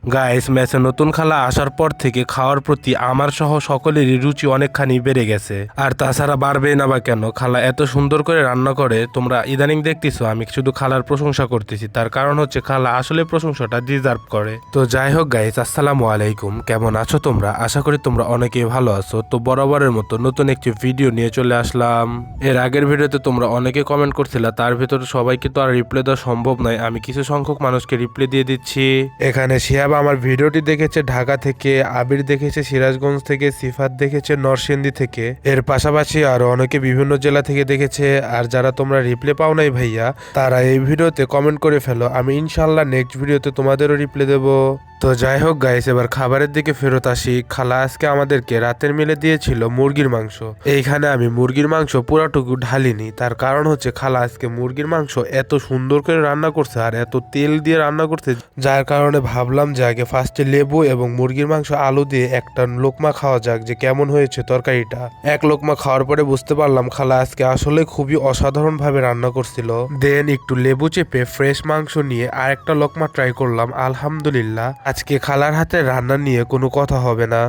Guys, মেসে নতুন খালা আসার পর থেকে খাওয়ার প্রতি আমার সহ সকলেরই রুচি অনেকখানি বেড়ে গেছে। আর তাছাড়া বাড়বেই না বা কেন, খালা এত সুন্দর করে রান্না করে। তোমরা ইদানিং দেখতেছো আমি শুধু খালার প্রশংসা করতেছি, তার কারণ হচ্ছে খালা আসলে প্রশংসাটা ডিজার্ভ করে। তো যাই হোক গাইস, আসসালামু আলাইকুম, কেমন আছো তোমরা? আশা করি তোমরা অনেকেই ভালো আছো। তো বরাবরের মতো নতুন একটি ভিডিও নিয়ে চলে আসলাম। এর আগের ভিডিওতে তোমরা অনেকে কমেন্ট করছিলে, তার ভিতরে সবাইকে তো আর রিপ্লাই দেওয়া সম্ভব নয়। আমি কিছু সংখ্যক মানুষকে রিপ্লাই দিয়ে দিচ্ছি। এখানে শিহাব আমার ভিডিওটি দেখেছে ঢাকা থেকে, আবির দেখেছে সিরাজগঞ্জ থেকে, সিফাত দেখেছে নরসিংদী থেকে। এর পাশাপাশি আরো অনেকে বিভিন্ন জেলা থেকে দেখেছে। আর যারা তোমরা রিপ্লাই পাও নাই ভাইয়া, তারা এই ভিডিওতে কমেন্ট করে ফেলো, আমি ইনশাল্লাহ নেক্সট ভিডিওতে তোমাদেরও রিপ্লাই দেবো। তো যাই হোক গাইস, এবার খাবারের দিকে ফেরত আসি। খালা আজকে আমাদেরকে রাতের মেলে দিয়েছিল মুরগির মাংস। এইখানে আমি মুরগির মাংস পুরাটুকু ঢালিনি, তার কারণ হচ্ছে খালা আজকে মুরগির মাংস এত সুন্দর করে রান্না করছে আর এত তেল দিয়ে রান্না করছে, যার কারণে ভাবলাম যে আগে ফার্স্টে লেবু এবং মুরগির মাংস আলু দিয়ে একটা লোকমা খাওয়া যাক যে কেমন হয়েছে তরকারিটা। এক লোকমা খাওয়ার পরে বুঝতে পারলাম খালা আজকে আসলে খুবই অসাধারণ ভাবে রান্না করছিল। দেন একটু লেবু চেপে ফ্রেশ মাংস নিয়ে আর একটা লোকমা ট্রাই করলাম। আলহামদুলিল্লাহ, আজকে খালার হাতে রান্না নিয়ে কোনো কথা হবে না।